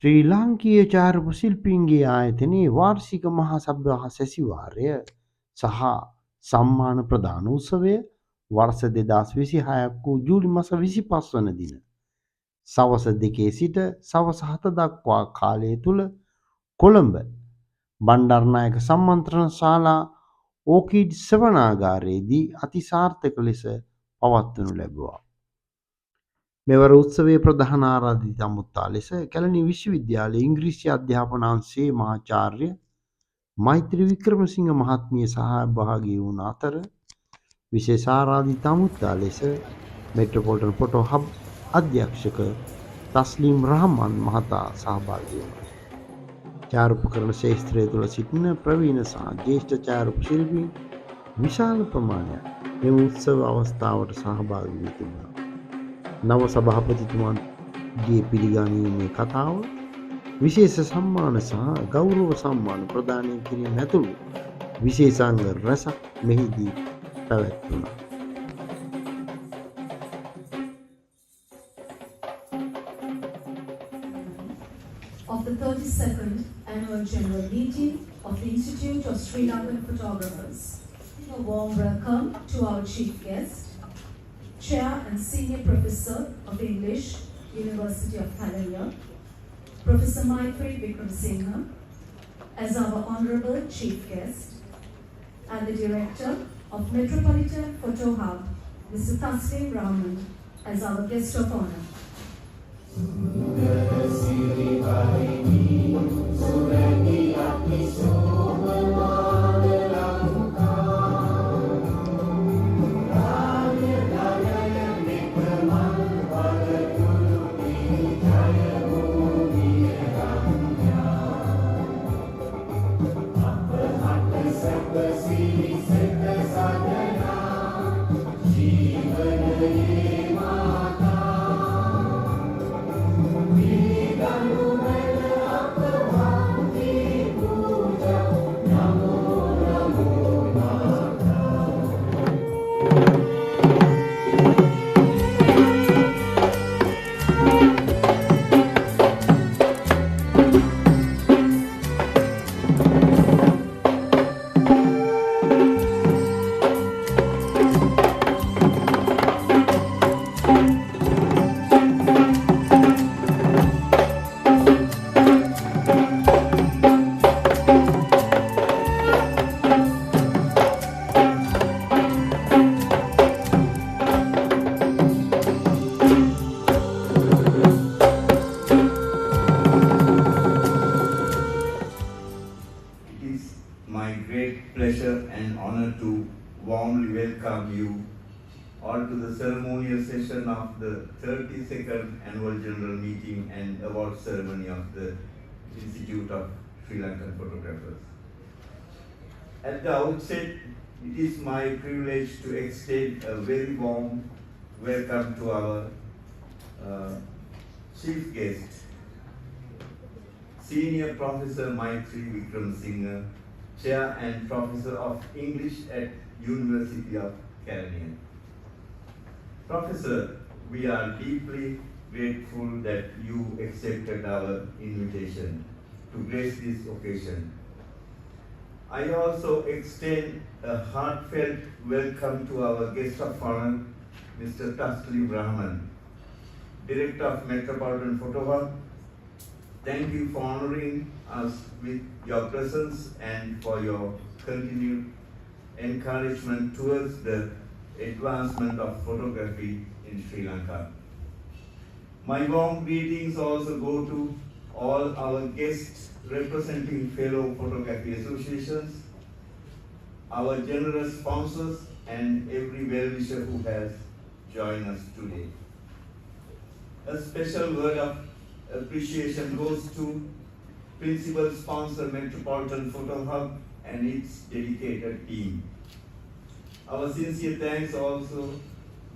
ශ්‍රී ලාංකීය චාරක ශිල්පීන්ගේ ආයතනයේ වාර්ෂික මහා සභා සැසිවාරය සහ සම්මාන ප්‍රදාන උත්සවය වර්ෂ 2026ක් වූ ජූලි මාස 25 වන දින සවස 2 සිට සවස 7 දක්වා කාලය තුල කොළඹ බණ්ඩාරනායක සම්මන්ත්‍රණ ශාලා ඕකිඩ් සෙවනාගාරයේදී අතිසාර්ථක ලෙස පවත්වනු ලැබුවා. මෙවර උත්සවයේ ප්‍රධාන ආරාධිත අමුත්තා ලෙස කැලණි විශ්වවිද්‍යාලයේ ඉංග්‍රීසි අධ්‍යාපන අංශයේ මහාචාර්ය මෛත්‍රී වික්‍රමසිංහ මහත්මිය සහභාගී වුණ අතර විශේෂ ආරාධිත අමුත්තා ලෙස මෙට්‍රොපොලිටන් ෆොටෝ හබ් අධ්‍යක්ෂක තස්ලිම් රහමන් මහතා සහභාගී වුණා. ඡායාරූපකරණ ශාස්ත්‍රය තුළ සිටින ප්‍රවීණ සහ ජ්‍යෙෂ්ඨ ඡායාරූප ශිල්පීන් විශාල ප්‍රමාණයක් මෙම උත්සව අවස්ථාවට සහභාගී වී තිබුණා. නව සභාපතිතුමාගේ පිළිගැනීමේ කතාව විශේෂ සම්මාන සහ ගෞරව සම්මාන ප්‍රදානය කිරීම ඇතුළු විශේෂාංග රැසක් මෙහිදී පැවැත්වුණා. Of the 32nd Annual General Meeting of the Institute of Sri Lankan Photographers. A warm welcome to our chief guest, Chair and Senior Professor of English, University of Lankan, Professor Maitree Vikramsinghe, as our Honorable Chief Guest, and the Director of Metropolitan Photo Hub, Mr. Taslim Rahman, as our Guest of Honor. To the ceremonial session of the 32nd Annual General Meeting and Award Ceremony of the Institute of Sri Lankan Photographers. At the outset, it is my privilege to extend a very warm welcome to our chief guest, Senior Professor Maitree Vikramsinghe, Chair and Professor of English at University of Lankan. Professor, we are deeply grateful that you accepted our invitation to grace this occasion. I also extend a heartfelt welcome to our guest of honor, Mr. Taslim Rahman, Director of Metropolitan Photo Hub. Thank you for honoring us with your presence and for your continued encouragement towards the advancement of photography in Sri Lanka. My warm greetings also go to all our guests representing fellow photography associations, our generous sponsors, and every well-wisher who has joined us today. A special word of appreciation goes to Principal Sponsor Metropolitan Photo Hub and its dedicated team. Our sincere thanks also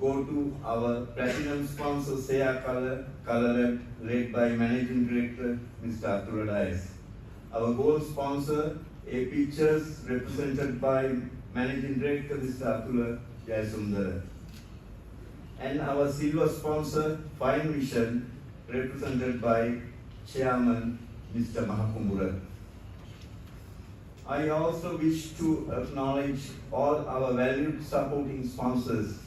go to our platinum sponsor, Seya Color led by Managing Director, Mr. Atul Dias. Our gold sponsor, A Pictures, represented by Managing Director, Mr. Atul Jayasundara. And our silver sponsor, Fine Vision, represented by Chairman, Mr. Mahakumbura. I also wish to acknowledge all our valued supporting sponsors,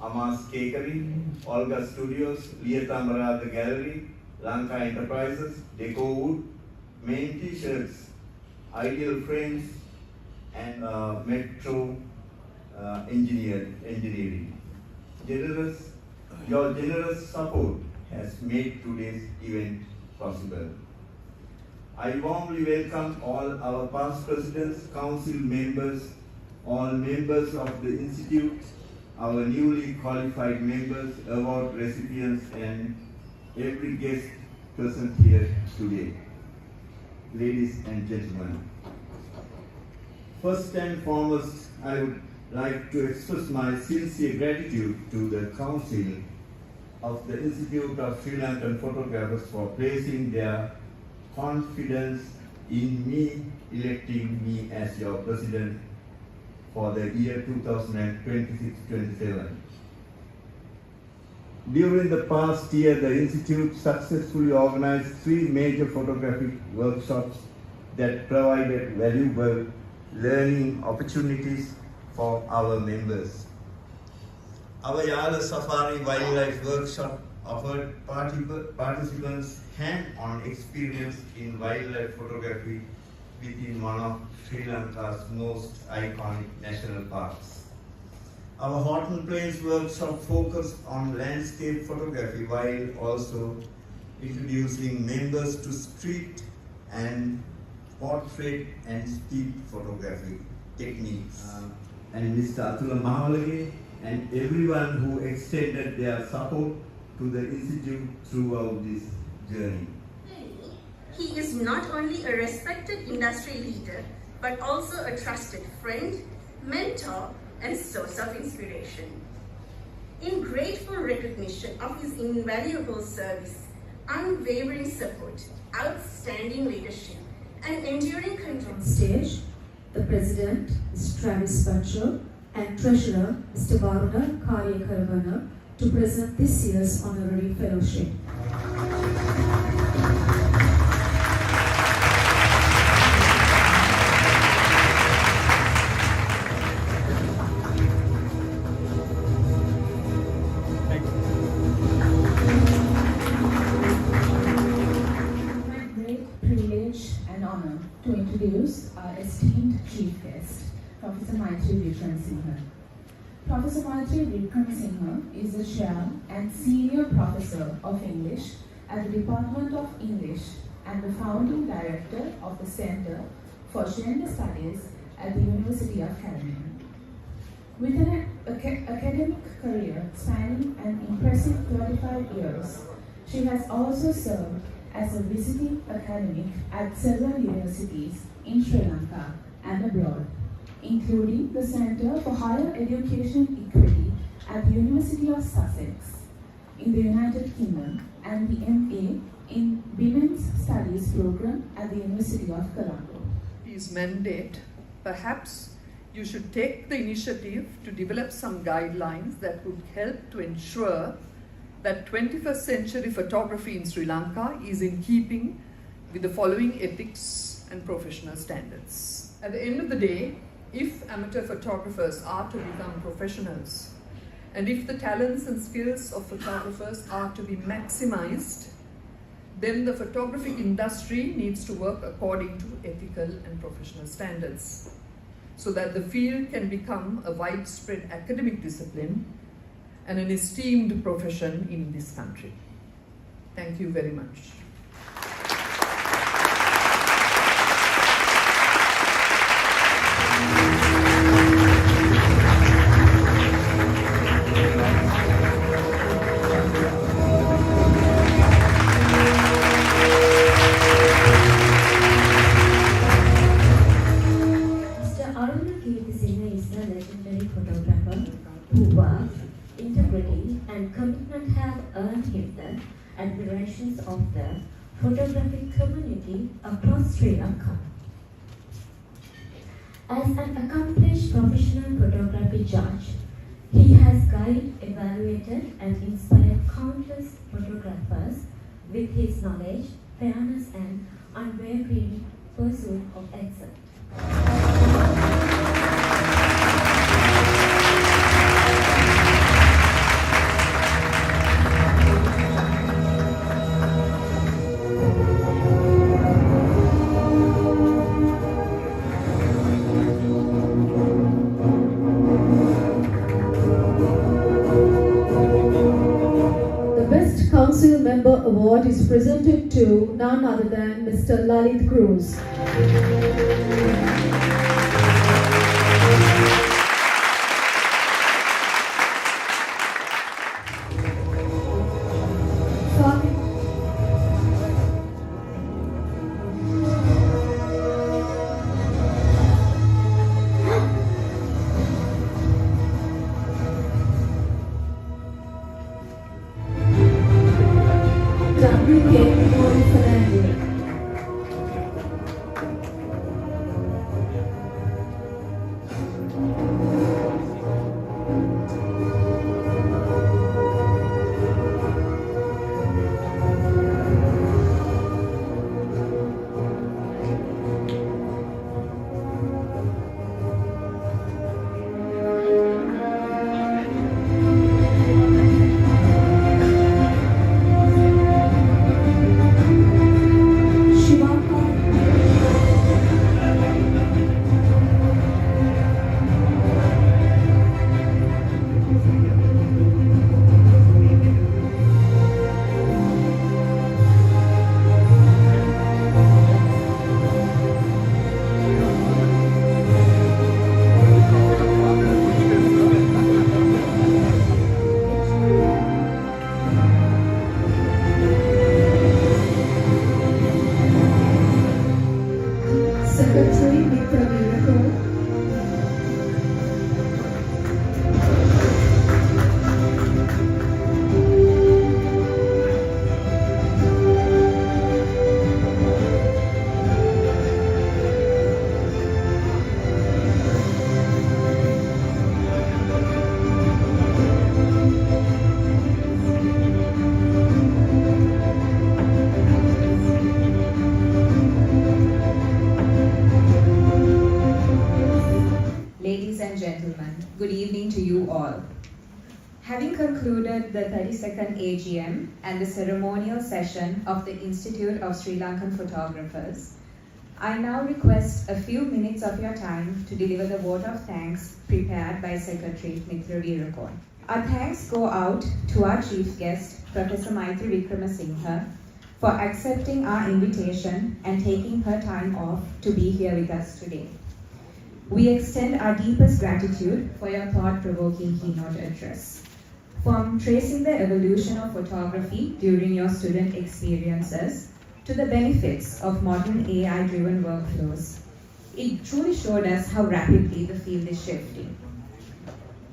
Amas Cakery, Olga Studios, Liyatambarata Gallery, Lankan Enterprises, Deco Wood, Main T-shirts, Ideal Frames, and Metro Engineering. Your generous support has made today's event possible. I warmly welcome all our past presidents, council members, all members of the Institute, our newly qualified members, award recipients, and every guest present here today. Ladies and gentlemen, first and foremost, I would like to express my sincere gratitude to the Council of the Institute of Sri Lankan Photographers for placing their confidence in me, electing me as your president for the year 2026-27. During the past year, the Institute successfully organized 3 major photographic workshops that provided valuable learning opportunities for our members. Our Yala Safari Wildlife Workshop offered participants hand-on experience in wildlife photography within one of Sri Lanka's most iconic national parks. Our Horton Plains workshop focused on landscape photography while also introducing members to street and portrait and still photography techniques. And Mr. Atula Mahalage and everyone who extended their support to the Institute throughout this journey. He is not only a respected industry leader, but also a trusted friend, mentor, and source of inspiration. In grateful recognition of his invaluable service, unwavering support, outstanding leadership, and enduring control. On stage, the President, Mr. Travis Butcher, and Treasurer, Mr. Varuna Karyakarvana, to present this year's honorary fellowship. To introduce our esteemed chief guest, Professor Maitri Wickramasinghe. Professor Maitri Wickramasinghe is the chair and senior professor of English at the Department of English and the founding director of the Center for Gender Studies at the University of California. With an academic career spanning an impressive 35 years, she has also served as a visiting academic at several universities in Sri Lanka and abroad, including the Centre for Higher Education Equity at the University of Sussex in the United Kingdom and the MA in Women's Studies program at the University of Colombo. His mandate, perhaps you should take the initiative to develop some guidelines that would help to ensure that 21st century photography in Sri Lanka is in keeping with the following ethics and professional standards. At the end of the day, if amateur photographers are to become professionals, and if the talents and skills of photographers are to be maximized, then the photography industry needs to work according to ethical and professional standards, so that the field can become a widespread academic discipline and an esteemed profession in this country. Thank you very much. Mr. Aruna Kirtisinghe is a legendary photographer who worked integrity and commitment have earned him the admirations of the photographic community across Sri Lanka. As an accomplished professional photography judge, he has guided, evaluated, and inspired countless photographers with his knowledge, fairness and unwavering pursuit of excellence. Council Member Award is presented to none other than Mr. Lalit Cruz. Good evening to you all. Having concluded the 32nd AGM and the ceremonial session of the Institute of Sri Lankan Photographers, I now request a few minutes of your time to deliver the vote of thanks prepared by Secretary Mitra Veerakon. Our thanks go out to our chief guest, Professor Maitri Wickramasinghe, for accepting our invitation and taking her time off to be here with us today. We extend our deepest gratitude for your thought-provoking keynote address. From tracing the evolution of photography during your student experiences to the benefits of modern AI-driven workflows, it truly showed us how rapidly the field is shifting.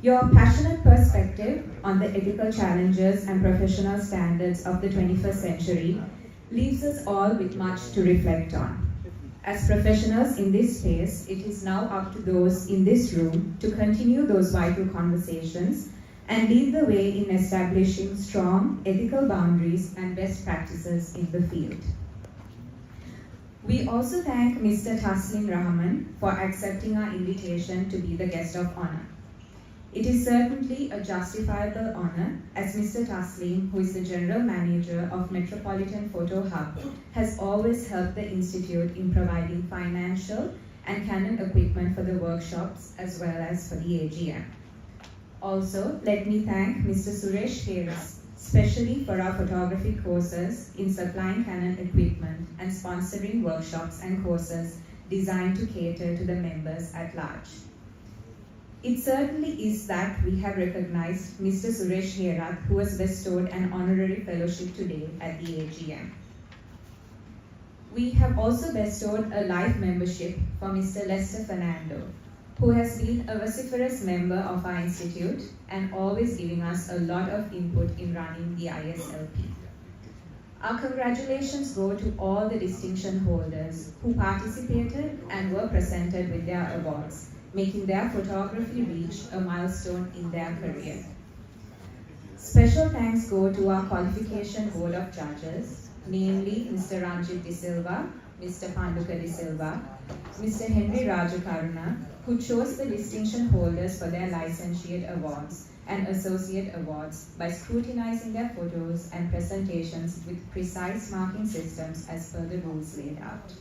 Your passionate perspective on the ethical challenges and professional standards of the 21st century leaves us all with much to reflect on. As professionals in this space, it is now up to those in this room to continue those vital conversations and lead the way in establishing strong ethical boundaries and best practices in the field. We also thank Mr. Taslim Rahman for accepting our invitation to be the guest of honor. It is certainly a justifiable honor, as Mr. Taslim, who is the General Manager of Metropolitan Photo Hub, has always helped the Institute in providing financial and Canon equipment for the workshops as well as for the AGM. Also, let me thank Mr. Suresh Heras, especially for our photography courses in supplying Canon equipment and sponsoring workshops and courses designed to cater to the members at large. It certainly is that we have recognized Mr. Suresh Herat, who was bestowed an honorary fellowship today at the AGM. We have also bestowed a life membership for Mr. Lester Fernando, who has been a vociferous member of our institute and always giving us a lot of input in running the ISLP. Our congratulations go to all the distinction holders who participated and were presented with their awards, making their photography reach a milestone in their career. Special thanks go to our qualification board of judges, namely Mr. Ranjit De Silva, Mr. Panduka De Silva, Mr. Henry Rajakaruna, who chose the distinction holders for their licentiate awards and associate awards by scrutinizing their photos and presentations with precise marking systems as per the rules laid out.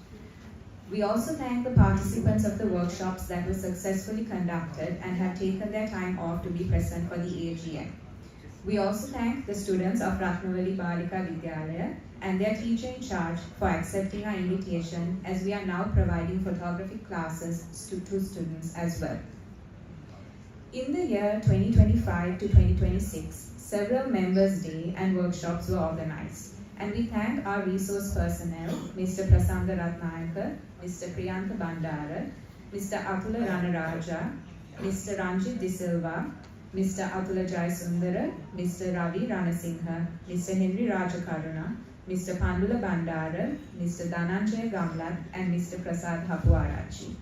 We also thank the participants of the workshops that were successfully conducted and have taken their time off to be present for the AGM. We also thank the students of Ratnavali Balika Vidyalaya and their teacher in charge for accepting our invitation, as we are now providing photography classes to students as well. In the year 2025 to 2026, several Members' Day and workshops were organized, and we thank our resource personnel, Mr. Prasanga Ratnayaka, Mr. Priyanka Bandara, Mr. Atula Ranaraja, Mr. Ranjit De Silva, Mr. Atula Jayasundara, Mr. Ravi Ranasinghe, Mr. Henry Rajakaruna, Mr. Pandula Bandara, Mr. Dhananjaya Gamlat, and Mr. Prasad Hapuarachi.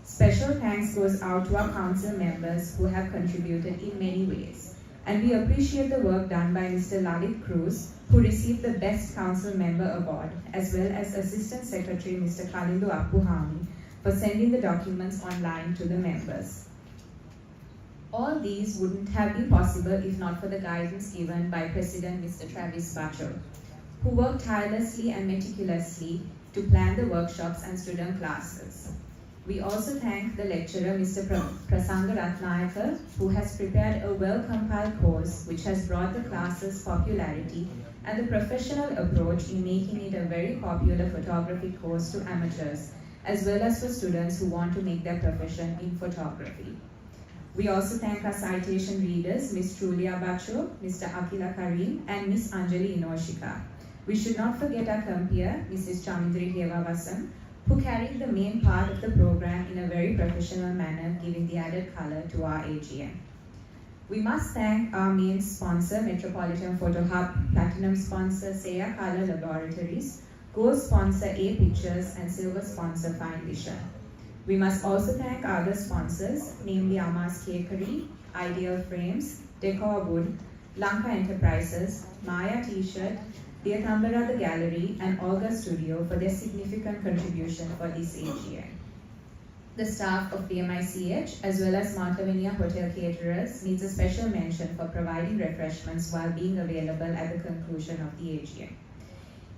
Special thanks goes out to our council members who have contributed in many ways. And we appreciate the work done by Mr. Lalit Cruz, who received the Best Council Member Award, as well as Assistant Secretary Mr. Kalindu Appuhami for sending the documents online to the members. All these wouldn't have been possible if not for the guidance given by President Mr. Travis Bacho, who worked tirelessly and meticulously to plan the workshops and student classes. We also thank the lecturer, Mr. Prasanga Ratnayaka, who has prepared a well-compiled course which has brought the classes popularity and the professional approach in making it a very popular photography course to amateurs, as well as for students who want to make their profession in photography. We also thank our citation readers, Ms. Trulia Bacho, Mr. Akila Karim, and Ms. Anjali Inoshika. We should not forget our compeer, Mrs. Chamindri Hevavasan, who carried the main part of the program in a very professional manner, giving the added color to our AGM. We must thank our main sponsor, Metropolitan Photo Hub, Platinum sponsor, Seya Color Laboratories, Gold sponsor, A Pictures, and Silver sponsor, Fine Vision. We must also thank other sponsors, namely Amas Cakery, Ideal Frames, Decor Wood, Lankan Enterprises, Maya T-Shirt, Diathambara The Gallery, and Olga Studio for their significant contribution for this AGM. The staff of PMICH, as well as Martavenia Hotel Caterers, needs a special mention for providing refreshments while being available at the conclusion of the AGM.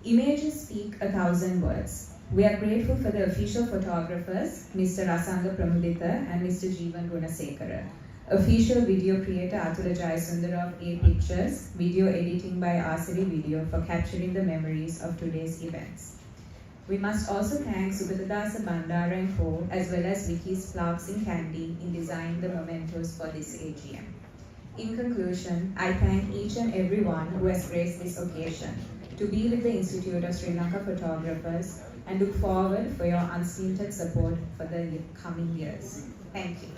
Images speak 1,000 words. We are grateful for the official photographers, Mr. Rasanga Pramudita and Mr. Jeevan Gunasekara. Official video creator Atula Jayasundara of A Pictures, video editing by Asari Video for capturing the memories of today's events. We must also thank Subhadasa Bandara and Co, as well as Vicky's Flowers in Candy in designing the mementos for this AGM. In conclusion, I thank each and everyone who has graced this occasion to be with the Institute of Sri Lanka Photographers and look forward for your unstinted support for the coming years. Thank you.